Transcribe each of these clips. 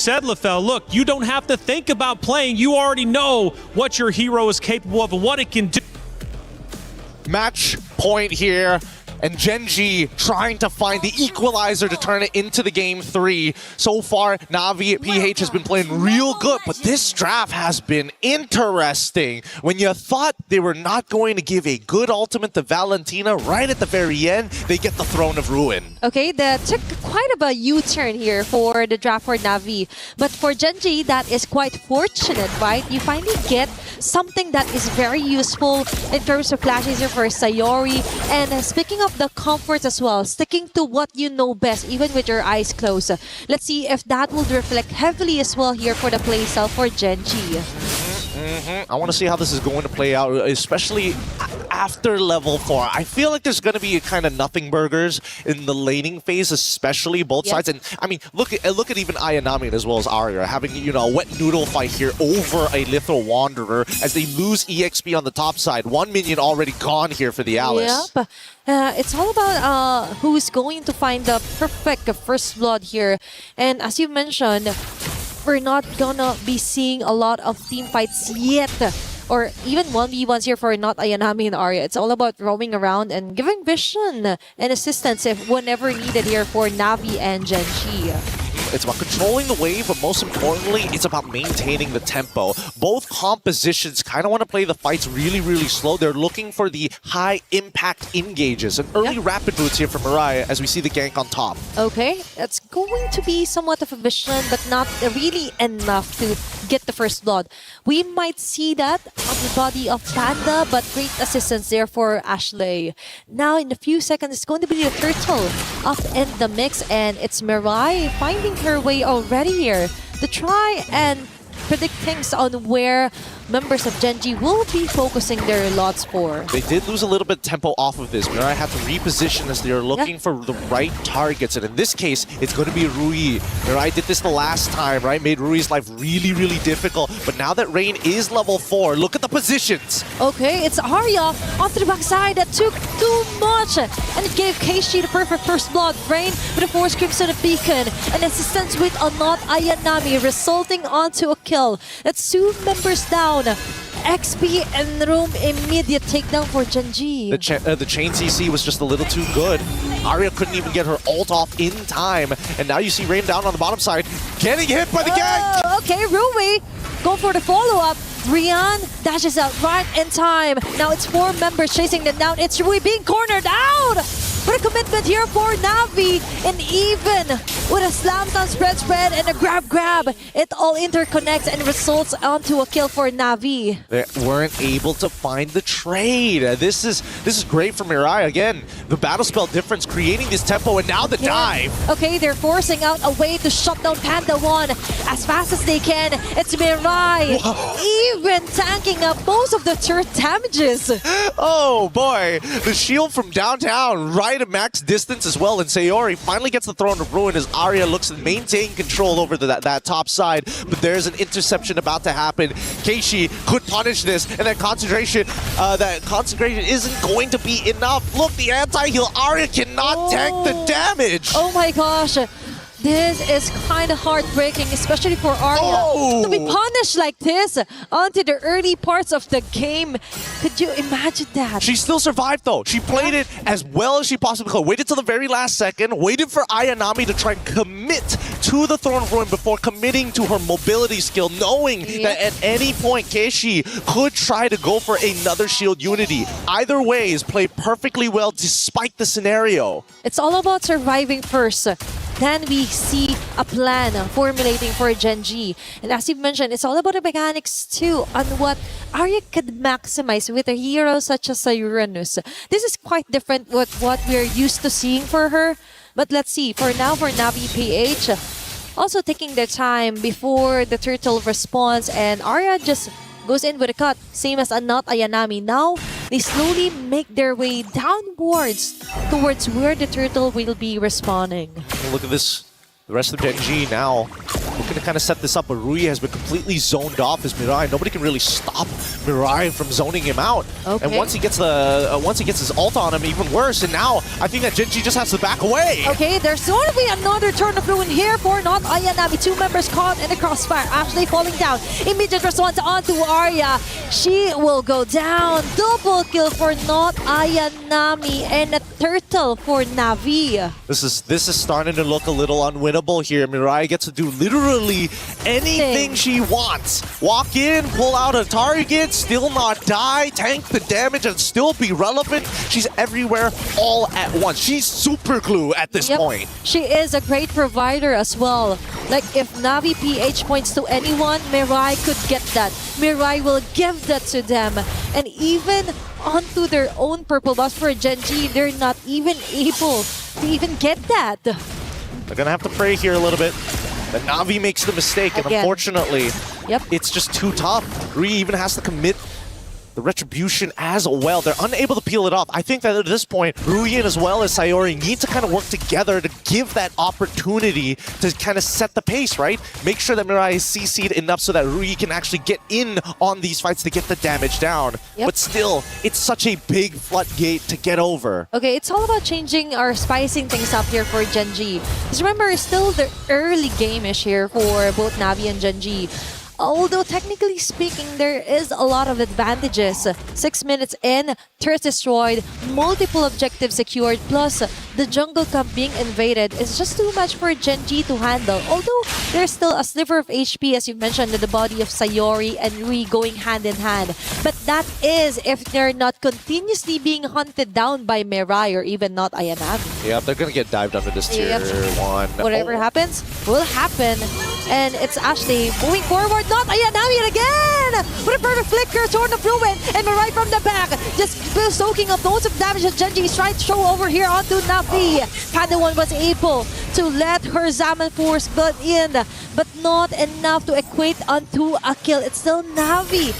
Said LaFell, look, you don't have to think about playing. You already know what your hero is capable of and what it can do. Match point here, and Gen.G trying to find the equalizer to turn it into the game 3. So far, NAVI at PH has been playing real good, but this draft has been interesting. When you thought they were not going to give a good ultimate to Valentina, right at the very end, they get the Throne of Ruin. Okay, that took quite a U-turn here for the draft for NAVI. But for Gen.G, that is quite fortunate, right? You finally get something that is very useful in terms of flashes for Sayori. And speaking of the comforts as well, sticking to what you know best, even with your eyes closed. Let's see if that will reflect heavily as well here for the playstyle for Gen.G. I want to see how this is going to play out, especially after level 4. I feel like there's going to be a kind of nothing burgers in the laning phase, especially both sides. And I mean, look at even Ayanami as well as Arya having, you know, a wet noodle fight here over a Lethal Wanderer as they lose EXP on the top side. 1 minion already gone here for the Alice. Yep. It's all about who's going to find the perfect first blood here. And as you mentioned, we're not gonna be seeing a lot of team fights yet, or even 1v1s here for not Ayanami and Arya. It's all about roaming around and giving vision and assistance if whenever needed here for NAVI and Gen.G. It's about controlling the wave, but most importantly, it's about maintaining the tempo. Both compositions kind of want to play the fights really, really slow. They're looking for the high-impact engages. An early rapid boots here from Mariah as we see the gank on top. Okay, that's going to be somewhat of a vision, but not really enough to get the first blood. We might see that on the body of Panda, but great assistance there for Ashley. Now, in a few seconds, it's going to be the turtle up in the mix, and it's Mirai finding her way already here to try and predict things on where members of Gen.G will be focusing their lots for. They did lose a little bit of tempo off of this. Mirai had to reposition as they're looking for the right targets. And in this case, it's going to be Rui. Mirai did this the last time, right? Made Rui's life really, really difficult. But now that Rain is level 4, look at the positions. Okay, it's Arya onto the backside. That took too much. And it gave Keishi the perfect first blood. Rain with a Force Crimson Beacon. And assistance with a not Ayanami, resulting onto a kill. That's 2 members down. XP and room immediate takedown for Gen.G. The chain CC was just a little too good. Arya couldn't even get her ult off in time. And now you see Rain down on the bottom side, getting hit by the gank. Okay, Rui, go for the follow-up. Rian dashes out right in time. Now it's 4 members chasing them down. It's Rui being cornered out. What a commitment here for NAVI, and even with a slam down spread and a grab, it all interconnects and results onto a kill for NAVI. They weren't able to find the trade. This is great for Mirai. Again, the battle spell difference creating this tempo, and now the dive. Okay, they're forcing out a way to shut down Panda 1 as fast as they can. It's Mirai even tanking up most of the turret damages. Oh boy, the shield from downtown right at max distance as well, and Sayori finally gets the Throne of Ruin as Arya looks to maintain control over that top side, but there's an interception about to happen. Keishi could punish this, and that concentration isn't going to be enough. Look, the anti-heal, Arya cannot tank the damage. Oh my gosh. This is kind of heartbreaking, especially for Arya. To be punished like this onto the early parts of the game. Could you imagine that? She still survived though. She played it as well as she possibly could. Waited till the very last second, waited for Ayanami to try and commit to the Throne of Ruin before committing to her mobility skill, knowing that at any point Keishi could try to go for another shield unity. Either way is played perfectly well despite the scenario. It's all about surviving first. Then we see a plan formulating for Gen.G. And as you've mentioned, it's all about the mechanics too on what Arya could maximize with a hero such as Uranus. This is quite different with what we're used to seeing for her. But let's see, for now, for NAVI PH, also taking their time before the turtle responds, and Arya just goes in with a cut, same as a not Ayanami. Now, they slowly make their way downwards towards where the turtle will be respawning. Look at this. The rest of Gen.G now looking to kind of set this up, but Rui has been completely zoned off as Mirai. Nobody can really stop Mirai from zoning him out. Okay. And once he gets his ult on him, even worse. And now I think that Gen.G just has to back away. Okay, there's going to be another turn of ruin here for not NAVI. 2 members caught in the crossfire, actually falling down. Immediate response onto Arya. She will go down. Double kill for not NAVI and a turtle for Navi. This is starting to look a little unwinnable here. Mirai gets to do literally anything she wants. Walk in, pull out a target, still not die, tank the damage and still be relevant. She's everywhere all at once. She's super glue at this point. She is a great provider as well. Like if Navi PH points to anyone, Mirai could get that. Mirai will give that to them. And even onto their own purple buff for Gen.G, they're not even able to even get that. They're gonna have to pray here a little bit. But Navi makes the mistake, and unfortunately, it's just too tough. Rui even has to commit the retribution as well. They're unable to peel it off. I think that at this point, Ruyin as well as Sayori need to kind of work together to give that opportunity to kind of set the pace, right? Make sure that Mirai is CC'd enough so that Rui can actually get in on these fights to get the damage down. But still, it's such a big floodgate to get over. Okay, it's all about changing or spicing things up here for Gen.G. Because remember, it's still the early game-ish here for both Navi and Gen.G. Although technically speaking, there is a lot of advantages. 6 minutes in, turret destroyed, multiple objectives secured, plus the jungle camp being invaded is just too much for Gen.G to handle. Although there's still a sliver of HP, as you mentioned, in the body of Sayori and Rui going hand in hand. But that is if they're not continuously being hunted down by Mirai or even not NAVI. Yeah, they're gonna get dived under this tier 1. Whatever happens will happen. And it's actually moving forward. Not NAVI again! With a perfect flicker, Sword of Ruin, and Mirai from the back. Just soaking up loads of damage that Gen.G is trying to show over here onto Navi. Padawan was able to let her Zaman Force butt in, but not enough to equate onto a kill. It's still Navi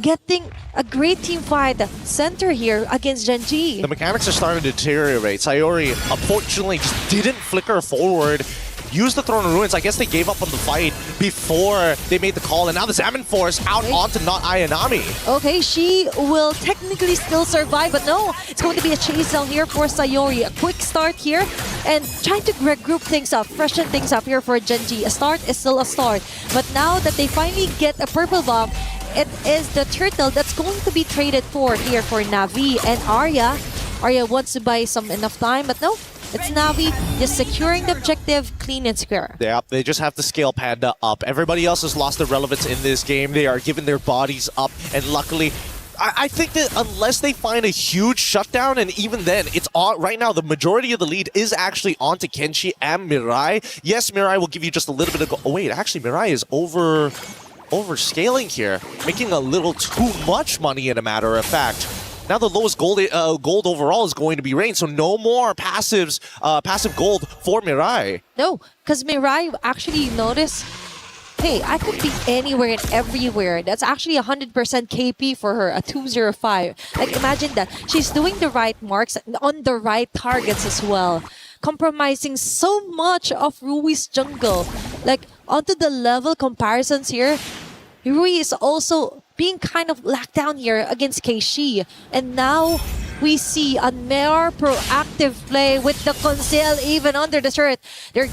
getting a great team fight center here against Gen.G. The mechanics are starting to deteriorate. Sayori, unfortunately, just didn't flicker forward. Used the Throne of Ruins. I guess they gave up on the fight before they made the call, and now the Salmon Force out onto not NAVI. Okay, she will technically still survive, but no, it's going to be a chase down here for Sayori. A quick start here, and trying to regroup things up, freshen things up here for Gen.G. A start is still a start, but now that they finally get a purple bomb, it is the turtle that's going to be traded for here for Navi and Arya. Arya wants to buy some enough time, but no. It's Navi just securing the objective clean and square. Yeah, they just have to scale Panda up. Everybody else has lost their relevance in this game. They are giving their bodies up, and luckily, I think that unless they find a huge shutdown, and even then, it's on right now, the majority of the lead is actually onto Kenshi and Mirai. Yes, Mirai will give you just a little bit of... Oh, wait, actually, Mirai is overscaling here, making a little too much money, in a matter of fact. Now the lowest gold overall is going to be Rain, so no more passive gold for Mirai. No, because Mirai actually noticed, hey, I could be anywhere and everywhere. That's actually 100% KP for her, a 205. Like, imagine that. She's doing the right marks on the right targets as well. Compromising so much of Rui's jungle. Like, onto the level comparisons here, Rui is also being kind of locked down here against Keishi. And now we see a more proactive play with the Conceal even under the turret. They're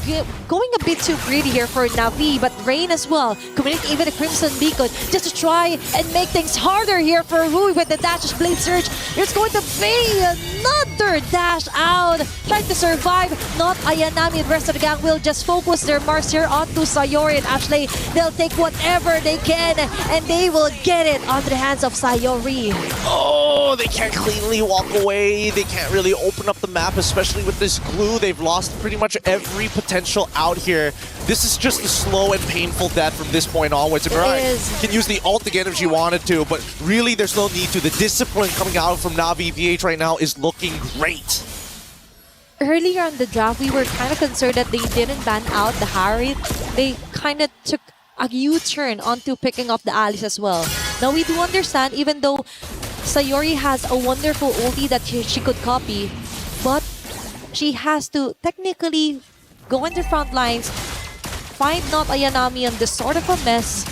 going a bit too greedy here for Navi, but Rain as well, committing even a Crimson Beacon just to try and make things harder here for Rui with the Dash's Blade Surge. There's going to be another dash out, trying to survive. Not NAVI, the rest of the gang will just focus their marks here onto Sayori and Ashley. They'll take whatever they can, and they will get it onto the hands of Sayori. Oh, they can't cleanly walk away. They can't really open up the map, especially with this glue. They've lost pretty much every potential out here. This is just a slow and painful death from this point onwards. And Mirai can use the ult again if she wanted to, but really there's no need to. The discipline coming out from Navi PH right now is looking great. Earlier on the draft, we were kind of concerned that they didn't ban out the Harriet. They kind of took a U-turn onto picking up the allies as well. Now we do understand, even though Sayori has a wonderful ulti that she could copy, but she has to technically go in the front lines, find not Ayanami on this sort of a mess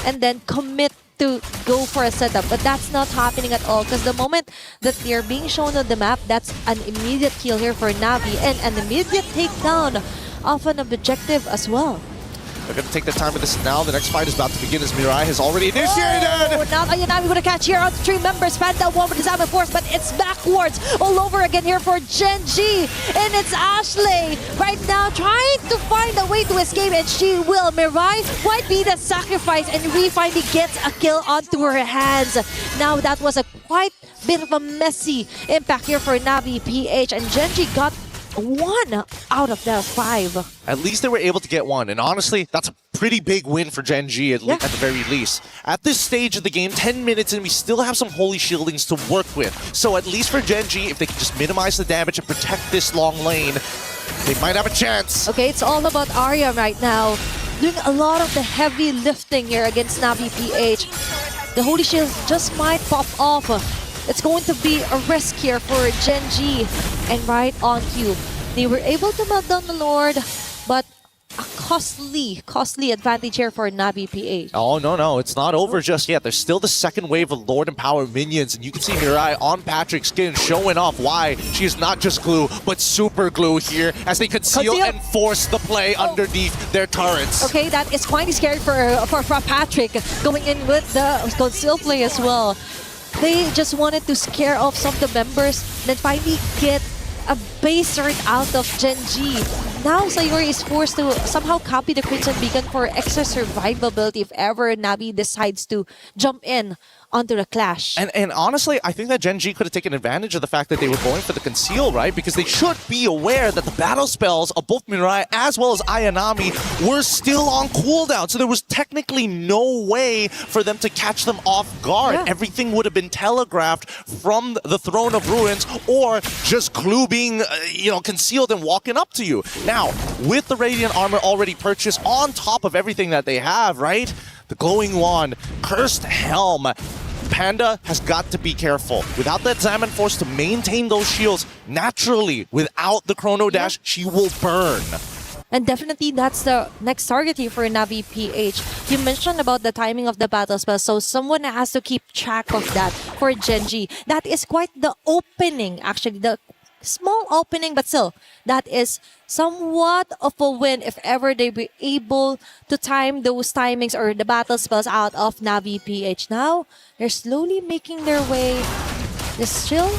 and then commit to go for a setup. But that's not happening at all because the moment that they're being shown on the map, that's an immediate kill here for Navi and an immediate takedown of an objective as well. They're going to take their time with this now. The next fight is about to begin as MIBR.LOS has already initiated. Oh, now Ayanami with a catch here on the 3 members. Panda one with the Salmon Force, but it's backwards all over again here for Gen.G. And it's Ashley right now trying to find a way to escape, and she will. MIBR.LOS might be the sacrifice, and Ree finally gets a kill onto her hands. Now that was a quite bit of a messy impact here for NAVI PH, and Gen.G got 1 out of the 5. At least they were able to get 1, and honestly, that's a pretty big win for Gen.G at the very least. At this stage of the game, 10 minutes, and we still have some holy shieldings to work with. So at least for Gen.G, if they can just minimize the damage and protect this long lane, they might have a chance. Okay, it's all about Arya right now, doing a lot of the heavy lifting here against NAVI PH. The holy shield just might pop off. It's going to be a risk here for Gen.G, and right on cue. They were able to melt down the Lord, but a costly advantage here for NAVI PH. Oh, no, it's not over just yet. There's still the second wave of Lord and Power minions, and you can see MIBR.LOS on Patrick's skin showing off why she is not just glue, but super glue here as they conceal and force the play underneath their turrets. Okay, that is quite scary for Patrick going in with the conceal play as well. They just wanted to scare off some of the members, then finally get a base turret out of Gen.G. Now Sayori is forced to somehow copy the Crimson Beacon for extra survivability if ever Navi decides to jump in onto the clash. And honestly, I think that Gen.G could have taken advantage of the fact that they were going for the conceal, right? Because they should be aware that the battle spells of both MIBR.LOS as well as Ayanami were still on cooldown. So there was technically no way for them to catch them off guard. Yeah. Everything would have been telegraphed from the Throne of Ruins or just Clue being, concealed and walking up to you. Now, with the Radiant Armor already purchased on top of everything that they have, right? The Glowing Wand, Cursed Helm. Panda has got to be careful. Without that Salmon Force to maintain those shields, naturally, without the Chrono Dash, she will burn. And definitely that's the next target here for NAVI PH. You mentioned about the timing of the battle spell, so someone has to keep track of that for Gen.G. That is quite the opening, actually, the small opening, but still, that is somewhat of a win if ever they be able to time those timings or the battle spells out of NAVI PH. Now, they're slowly making their way. They're still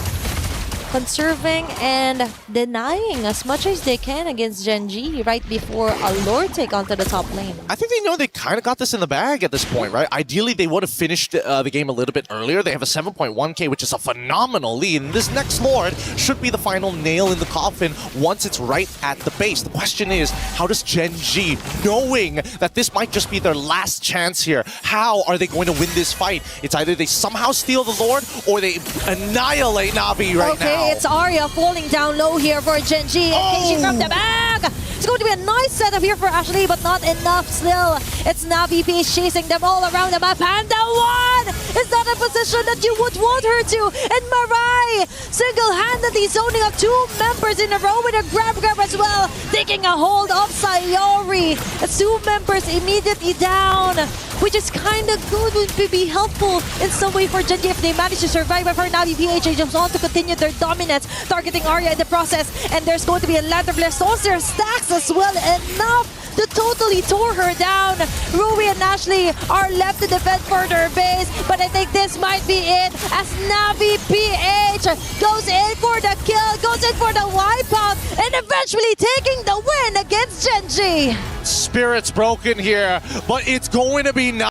conserving and denying as much as they can against Gen.G right before a Lord take onto the top lane. I think they know they kind of got this in the bag at this point, right? Ideally, they would have finished the game a little bit earlier. They have a 7.1k, which is a phenomenal lead. And this next Lord should be the final nail in the coffin once it's right at the base. The question is, how does Gen.G, knowing that this might just be their last chance here, how are they going to win this fight? It's either they somehow steal the Lord or they annihilate Navi right now. It's Arya falling down low here for Gen.G. Engaging from the back. It's going to be a nice setup here for Ashley, but not enough still. It's Navi PH chasing them all around the map. And the one is not a position that you would want her to. And MIBR.LOS single-handedly zoning up 2 members in a row with a grab as well. Taking a hold of Sayori. It's 2 members immediately down, which is kind of good, would be helpful in some way for Gen.G if they manage to survive. But for NAVI PH, they just want to continue their dominance, targeting Arya in the process. And there's going to be a Land of Bless on their stacks as well. Enough to totally tore her down. Rui and Ashley are left to defend for their base, but I think this might be it as NAVI PH goes in for the kill, goes in for the wipeout, and eventually taking the win against Gen.G. Spirit's broken here, but it's going to be